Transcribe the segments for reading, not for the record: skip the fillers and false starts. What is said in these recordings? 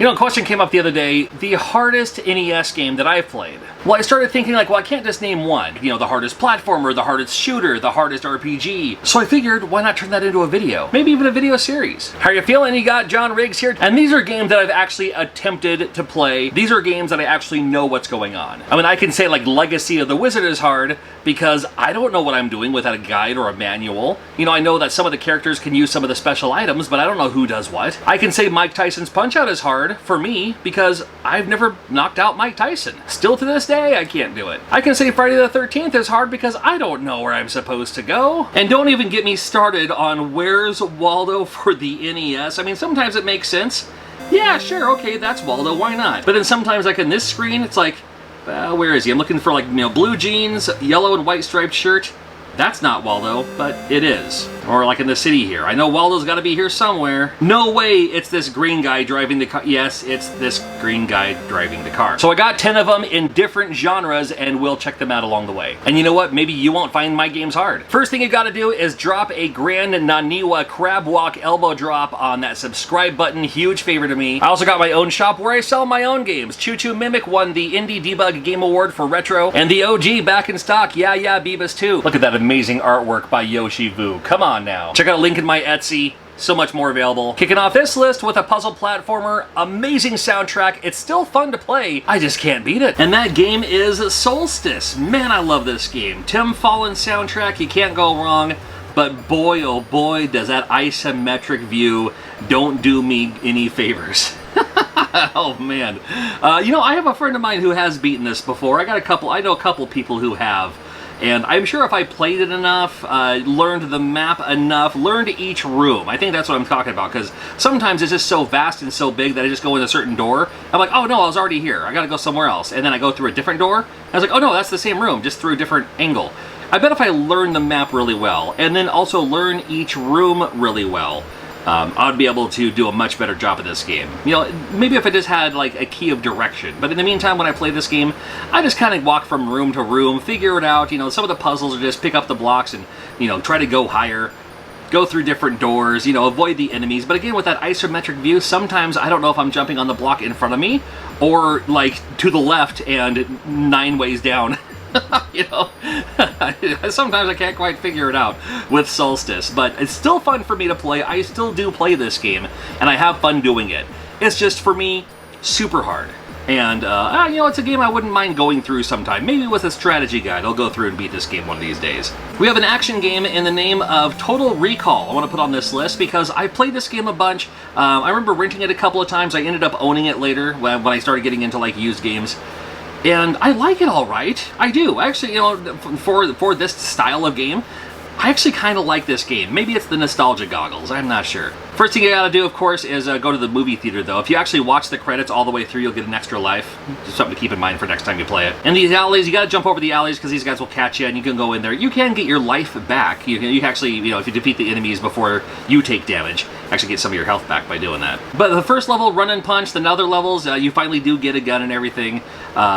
You know, a question came up the other day, the hardest NES game that I've played. Well, I started thinking like, well, I can't just name one. You know, the hardest platformer, the hardest shooter, the hardest RPG. So I figured, why not turn that into a video? Maybe even a video series. How are you feeling? You got John Riggs here. And these are games that I've actually attempted to play. These are games that I actually know what's going on. I mean, I can say like Legacy of the Wizard is hard because I don't know what I'm doing without a guide or a manual. You know, I know that some of the characters can use some of the special items, but I don't know who does what. I can say Mike Tyson's Punch-Out is hard for me because I've never knocked out Mike Tyson. Still to this day, I can't do it. I can say Friday the 13th is hard because I don't know where I'm supposed to go. And don't even get me started on where's Waldo for the NES. I mean, sometimes it makes sense. Yeah, sure, okay, that's Waldo, why not? But then sometimes, like in this screen, it's like, where is he? I'm looking for like, you know, blue jeans, yellow and white striped shirt. That's not Waldo, but it is. Or like in the city here. I know Waldo's got to be here somewhere. No way it's this green guy driving the car. Yes, it's this green guy driving the car. So I got 10 of them in different genres, and we'll check them out along the way. And you know what? Maybe you won't find my games hard. First thing you got to do is drop a Grand Naniwa Crab Walk elbow drop on that subscribe button. Huge favor to me. I also got my own shop where I sell my own games. Choo Choo Mimic won the Indie Debug Game Award for Retro, and the OG back in stock. Yeah, Beavis too. Look at that amazing artwork by Yoshi Vu. Come on now. Check out a link in my Etsy. So much more available. Kicking off this list with a puzzle platformer, amazing soundtrack. It's still fun to play. I just can't beat it. And that game is Solstice. Man, I love this game. Tim Fallon's soundtrack, you can't go wrong. But boy, oh boy, does that isometric view don't do me any favors. Oh man. You know, I have a friend of mine who has beaten this before. I know a couple people who have. And I'm sure if I played it enough, learned the map enough, learned each room, I think that's what I'm talking about, because sometimes it's just so vast and so big that I just go in a certain door. I'm like, oh no, I was already here. I gotta go somewhere else. And then I go through a different door. I was like, oh no, that's the same room, just through a different angle. I bet if I learn the map really well, and then also learn each room really well, I'd be able to do a much better job of this game. You know, maybe if I just had like a key of direction. But in the meantime, when I play this game, I just kind of walk from room to room, figure it out. You know, some of the puzzles are just pick up the blocks and, you know, try to go higher, go through different doors, you know, avoid the enemies. But again, with that isometric view, sometimes I don't know if I'm jumping on the block in front of me or like to the left and 9 ways down. You know, sometimes I can't quite figure it out with Solstice, but it's still fun for me to play. I still do play this game, and I have fun doing it. It's just, for me, super hard. And, you know, it's a game I wouldn't mind going through sometime. Maybe with a strategy guide, I'll go through and beat this game one of these days. We have an action game in the name of Total Recall I want to put on this list because I played this game a bunch. I remember renting it a couple of times. I ended up owning it later when I started getting into, like, used games. And I like it all right. I do. Actually, you know, for this style of game, I actually kind of like this game. Maybe it's the nostalgia goggles. I'm not sure. First thing you gotta do, of course, is go to the movie theater, though. If you actually watch the credits all the way through, you'll get an extra life. Just something to keep in mind for next time you play it. And these alleys, you gotta jump over the alleys because these guys will catch you and you can go in there. You can get your life back. You actually, you know, if you defeat the enemies before you take damage, actually get some of your health back by doing that. But the first level, run and punch. The other levels, you finally do get a gun and everything.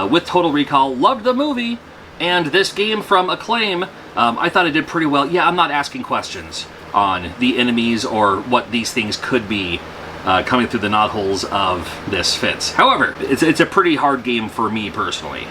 With Total Recall, loved the movie. And this game from Acclaim, I thought it did pretty well. Yeah, I'm not asking questions on the enemies or what these things could be coming through the knotholes of this fence. However, it's a pretty hard game for me personally.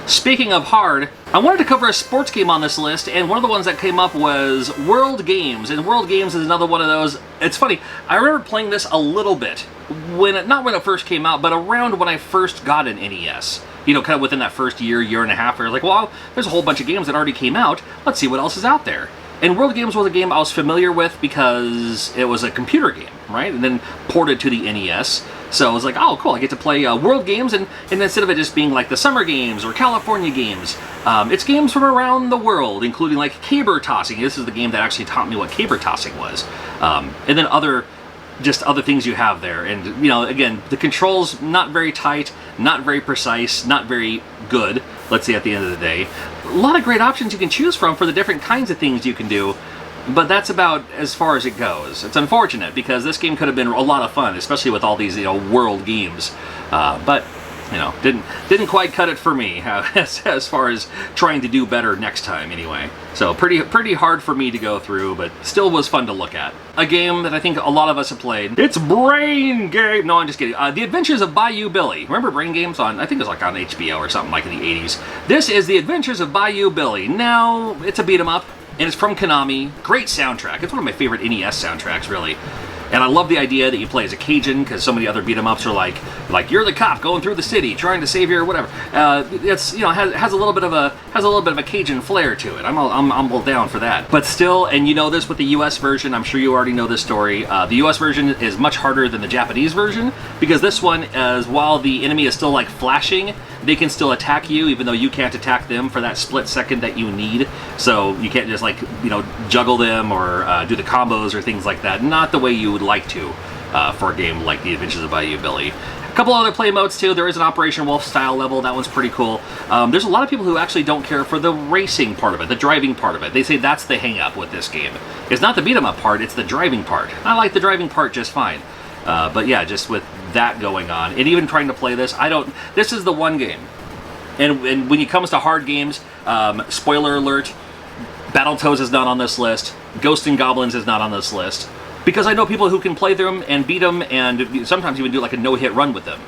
Speaking of hard, I wanted to cover a sports game on this list, and one of the ones that came up was World Games. And World Games is another one of those. It's funny, I remember playing this a little bit, not when it first came out, but around when I first got an NES. You know, kind of within that first year and a half, where I was like, well, there's a whole bunch of games that already came out. Let's see what else is out there. And World Games was a game I was familiar with because it was a computer game, right? And then ported to the NES. So I was like, oh, cool, I get to play World Games, and instead of it just being like the Summer Games or California Games, it's games from around the world, including like caber tossing. This is the game that actually taught me what caber tossing was. And then other things you have there. And, you know, again, the controls not very tight, not very precise, not very good, let's say at the end of the day. A lot of great options you can choose from for the different kinds of things you can do, but that's about as far as it goes. It's unfortunate because this game could have been a lot of fun, especially with all these, you know, world games. But you know, didn't quite cut it for me as far as trying to do better next time anyway. So pretty hard for me to go through, but still was fun to look at. A game that I think a lot of us have played. It's Brain Game. No, I'm just kidding. The Adventures of Bayou Billy. Remember Brain Games on, I think it was like on HBO or something like in the 80s. This is The Adventures of Bayou Billy. Now, it's a beat 'em up, and it's from Konami. Great soundtrack. It's one of my favorite NES soundtracks, really. And I love the idea that you play as a Cajun, because so many other beat 'em ups are like you're the cop going through the city trying to save your whatever. It's, you know, has a little bit of a Cajun flair to it. I'm all down for that. But still, and you know this with the U.S. version, I'm sure you already know this story. The U.S. version is much harder than the Japanese version, because this one, as while the enemy is still like flashing, they can still attack you, even though you can't attack them for that split second that you need. So you can't just like, you know, juggle them or do the combos or things like that. Not the way you would like to for a game like The Adventures of Bayou Billy. A couple other play modes too. There is an Operation Wolf style level. That one's pretty cool. There's a lot of people who actually don't care for the racing part of it, the driving part of it. They say that's the hang up with this game. It's not the beat 'em up part, it's the driving part. I like the driving part just fine. But yeah, just with that going on, and even trying to play this, this is the one game. And when it comes to hard games, spoiler alert, Battletoads is not on this list. Ghosts and Goblins is not on this list. Because I know people who can play them and beat them and sometimes even do like a no-hit run with them.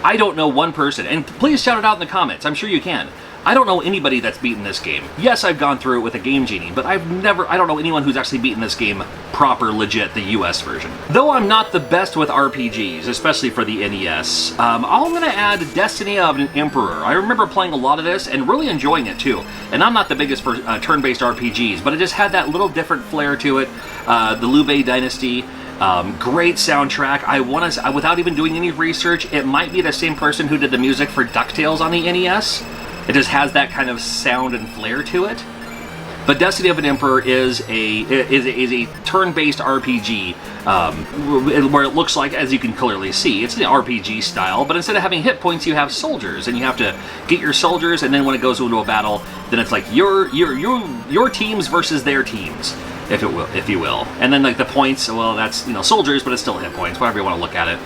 I don't know one person, and please shout it out in the comments, I'm sure you can. I don't know anybody that's beaten this game. Yes, I've gone through it with a Game Genie, but I don't know anyone who's actually beaten this game proper, legit, the US version. Though I'm not the best with RPGs, especially for the NES, I'm going to add Destiny of an Emperor. I remember playing a lot of this and really enjoying it too. And I'm not the biggest for turn-based RPGs, but it just had that little different flair to it. The Liu Dynasty. Great soundtrack. Without even doing any research, it might be the same person who did the music for DuckTales on the NES. It just has that kind of sound and flair to it. But Destiny of an Emperor is a turn-based RPG where it looks like, as you can clearly see, it's an RPG style, but instead of having hit points, you have soldiers, and you have to get your soldiers, and then when it goes into a battle, then it's like your teams versus their teams, if you will. And then like the points, well, that's, you know, soldiers, but it's still hit points, whatever you want to look at it.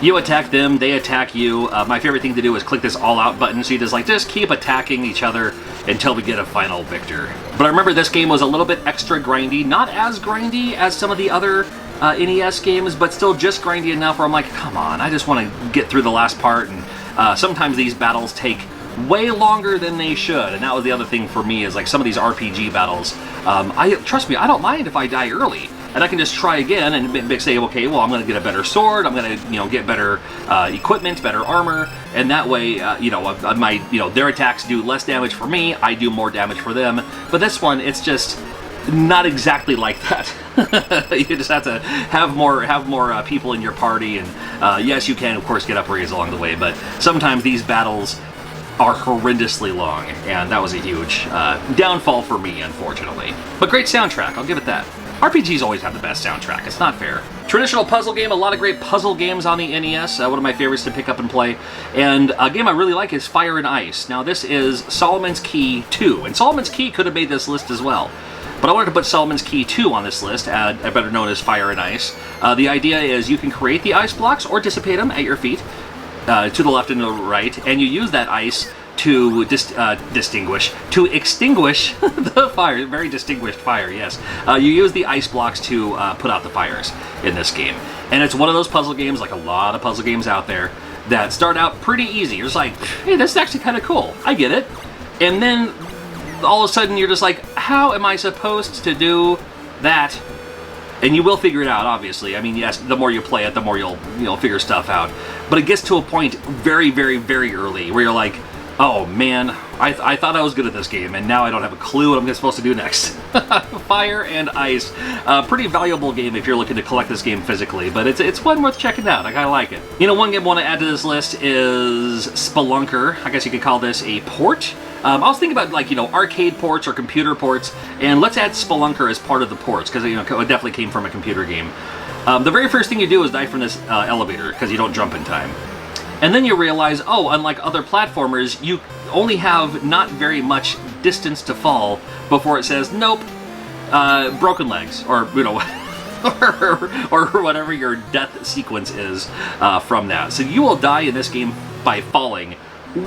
You attack them, they attack you. My favorite thing to do is click this all out button, so you just keep attacking each other until we get a final victor. But I remember this game was a little bit extra grindy, not as grindy as some of the other NES games, but still just grindy enough where I'm like, come on, I just want to get through the last part, and sometimes these battles take way longer than they should, and that was the other thing for me, is like some of these RPG battles, trust me, I don't mind if I die early. And I can just try again and say, okay, well, I'm going to get a better sword. I'm going to, you know, get better equipment, better armor, and that way, their attacks do less damage for me. I do more damage for them. But this one, it's just not exactly like that. You just have to have more people in your party, and yes, you can, of course, get upgrades along the way. But sometimes these battles are horrendously long, and that was a huge downfall for me, unfortunately. But great soundtrack, I'll give it that. RPGs always have the best soundtrack, it's not fair. Traditional puzzle game, a lot of great puzzle games on the NES, one of my favorites to pick up and play. And a game I really like is Fire and Ice. Now this is Solomon's Key 2, and Solomon's Key could have made this list as well. But I wanted to put Solomon's Key 2 on this list, better known as Fire and Ice. The idea is you can create the ice blocks or dissipate them at your feet, to the left and the right, and you use that ice to extinguish the fire. Very distinguished fire, yes. You use the ice blocks to put out the fires in this game. And it's one of those puzzle games, like a lot of puzzle games out there, that start out pretty easy. You're just like, hey, this is actually kind of cool. I get it. And then all of a sudden you're just like, how am I supposed to do that? And you will figure it out, obviously. I mean, yes, the more you play it, the more you'll figure stuff out. But it gets to a point very, very, very early where you're like, oh man, I thought I was good at this game, and now I don't have a clue what I'm supposed to do next. Fire and Ice. Pretty valuable game if you're looking to collect this game physically, but it's one worth checking out. I kind of like it. You know, one game I want to add to this list is Spelunker. I guess you could call this a port. I was thinking about, like, you know, arcade ports or computer ports, and let's add Spelunker as part of the ports, because, you know, it definitely came from a computer game. The very first thing you do is die from this elevator, because you don't jump in time. And then you realize, oh, unlike other platformers, you only have not very much distance to fall before it says, nope, broken legs, or, you know, or whatever your death sequence is from that. So you will die in this game by falling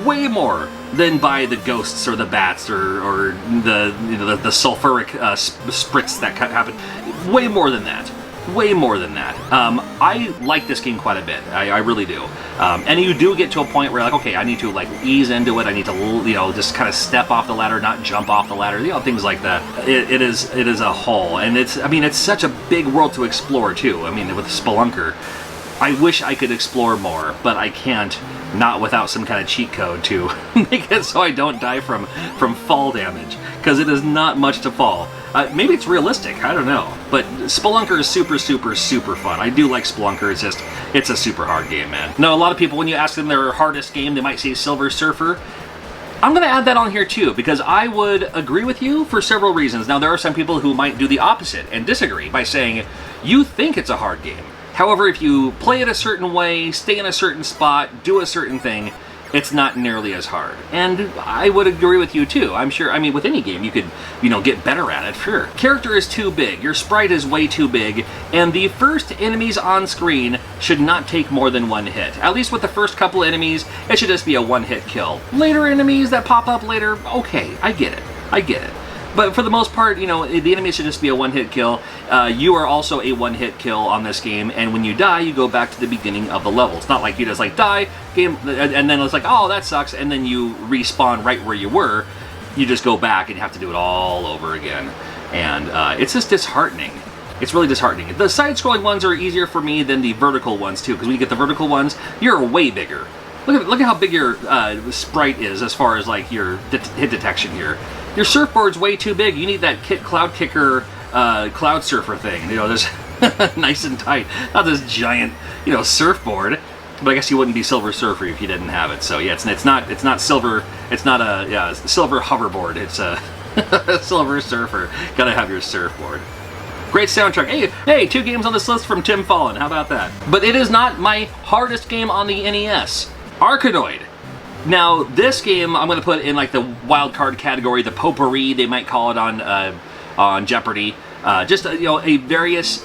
way more than by the ghosts or the bats or the the sulfuric spritz that happen. Way more than that. Way more than that. I like this game quite a bit. I really do. And you do get to a point where, like, okay, I need to like ease into it. I need to, just kind of step off the ladder, not jump off the ladder. Things like that. It is a whole, and it's such a big world to explore too. I mean, with Spelunker, I wish I could explore more, but I can't. Not without some kind of cheat code to make it so I don't die from fall damage, because it is not much to fall. Maybe it's realistic, I don't know. But Spelunker is super, super, super fun. I do like Spelunker, it's a super hard game, man. Now, a lot of people, when you ask them their hardest game, they might say Silver Surfer. I'm going to add that on here too, because I would agree with you for several reasons. Now, there are some people who might do the opposite and disagree by saying, you think it's a hard game. However, if you play it a certain way, stay in a certain spot, do a certain thing, it's not nearly as hard. And I would agree with you too. I'm sure, with any game you could, get better at it, sure. Character is too big, your sprite is way too big, and the first enemies on screen should not take more than one hit. At least with the first couple enemies, it should just be a one-hit kill. Later enemies that pop up later, okay, I get it. But for the most part, the enemy should just be a one-hit kill. You are also a one-hit kill on this game, and when you die, you go back to the beginning of the level. It's not like you just die, game, and then it's like, oh, that sucks, and then you respawn right where you were. You just go back and you have to do it all over again. And it's just disheartening. It's really disheartening. The side-scrolling ones are easier for me than the vertical ones, too, because when you get the vertical ones, you're way bigger. Look at how big your sprite is as far as like your hit detection here. Your surfboard's way too big. You need that Cloud Kicker Cloud Surfer thing. Just nice and tight. Not this giant, surfboard. But I guess you wouldn't be Silver Surfer if you didn't have it. So yeah, it's not silver. It's not a silver hoverboard. It's a Silver Surfer. Gotta have your surfboard. Great soundtrack. Hey, 2 games on this list from Tim Fallon. How about that? But it is not my hardest game on the NES. Arkanoid. Now, this game I'm going to put in like the wild card category, the potpourri they might call it on Jeopardy. Just a various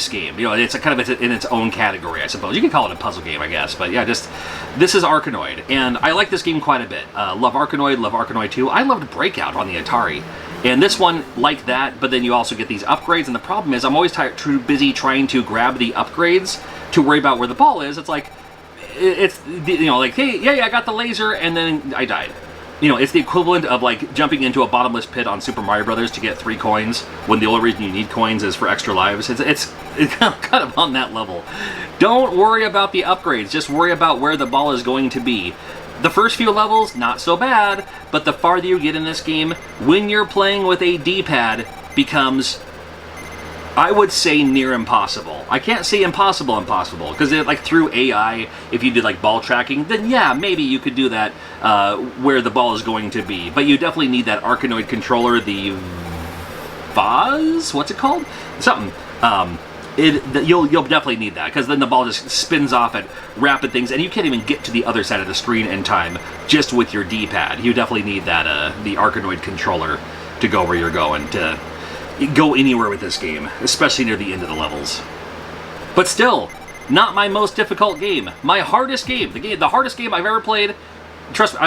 game. It's kind of in its own category, I suppose. You can call it a puzzle game, I guess. But yeah, this is Arkanoid, and I like this game quite a bit. Love Arkanoid 2. I loved Breakout on the Atari. And this one, like that, but then you also get these upgrades, and the problem is I'm always too busy trying to grab the upgrades to worry about where the ball is. It's like, like, hey, yeah, I got the laser, and then I died. It's the equivalent of like jumping into a bottomless pit on Super Mario Brothers to get 3 coins, when the only reason you need coins is for extra lives. It's kind of on that level. Don't worry about the upgrades, just worry about where the ball is going to be. The first few levels, not so bad, but the farther you get in this game, when you're playing with a D-pad, becomes, I would say, near impossible. I can't say impossible, because like through AI, if you did like ball tracking, then yeah, maybe you could do that where the ball is going to be. But you definitely need that Arkanoid controller, the Vaz? What's it called? Something. You'll definitely need that, because then the ball just spins off at rapid things, and you can't even get to the other side of the screen in time just with your D-pad. You definitely need that the Arkanoid controller to go where you're going, to go anywhere with this game, especially near the end of the levels. But still, not my most difficult game. My hardest game, the hardest game I've ever played. Trust me,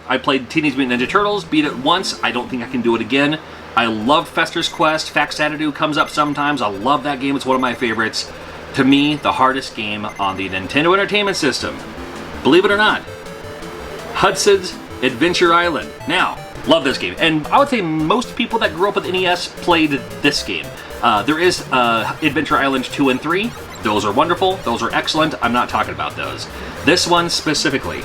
I played Teenage Mutant Ninja Turtles, beat it once. I don't think I can do it again. I love Fester's Quest. Faxanadu comes up sometimes. I love that game. It's one of my favorites. To me, the hardest game on the Nintendo Entertainment System, believe it or not, Hudson's Adventure Island. Now, love this game. And I would say most people that grew up with NES played this game. There is Adventure Island 2 and 3. Those are wonderful. Those are excellent. I'm not talking about those. This one specifically.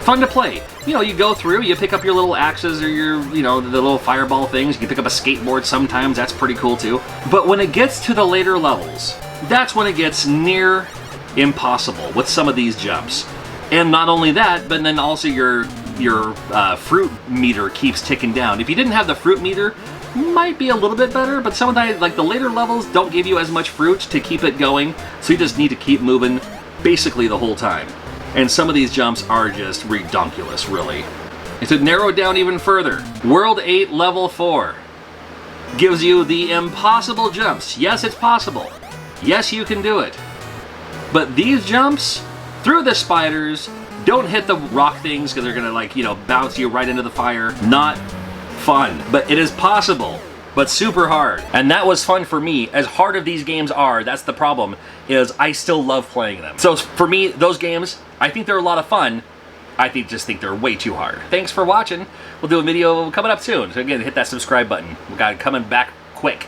Fun to play. You go through, you pick up your little axes or your, the little fireball things. You can pick up a skateboard sometimes. That's pretty cool too. But when it gets to the later levels, that's when it gets near impossible with some of these jumps. And not only that, but then also your fruit meter keeps ticking down. If you didn't have the fruit meter, might be a little bit better, but some of the later levels don't give you as much fruit to keep it going, so you just need to keep moving basically the whole time. And some of these jumps are just redonkulous, really. And to narrow it down even further, World 8 Level 4 gives you the impossible jumps. Yes, it's possible. Yes, you can do it. But these jumps through the spiders. Don't hit the rock things because they're gonna, like, you know, bounce you right into the fire. Not fun, but it is possible, but super hard. And that was fun for me. As hard as these games are, that's the problem, is I still love playing them. So for me, those games, I think they're a lot of fun. Just think they're way too hard. Thanks for watching. We'll do a video coming up soon. So again, hit that subscribe button. We got it coming back quick.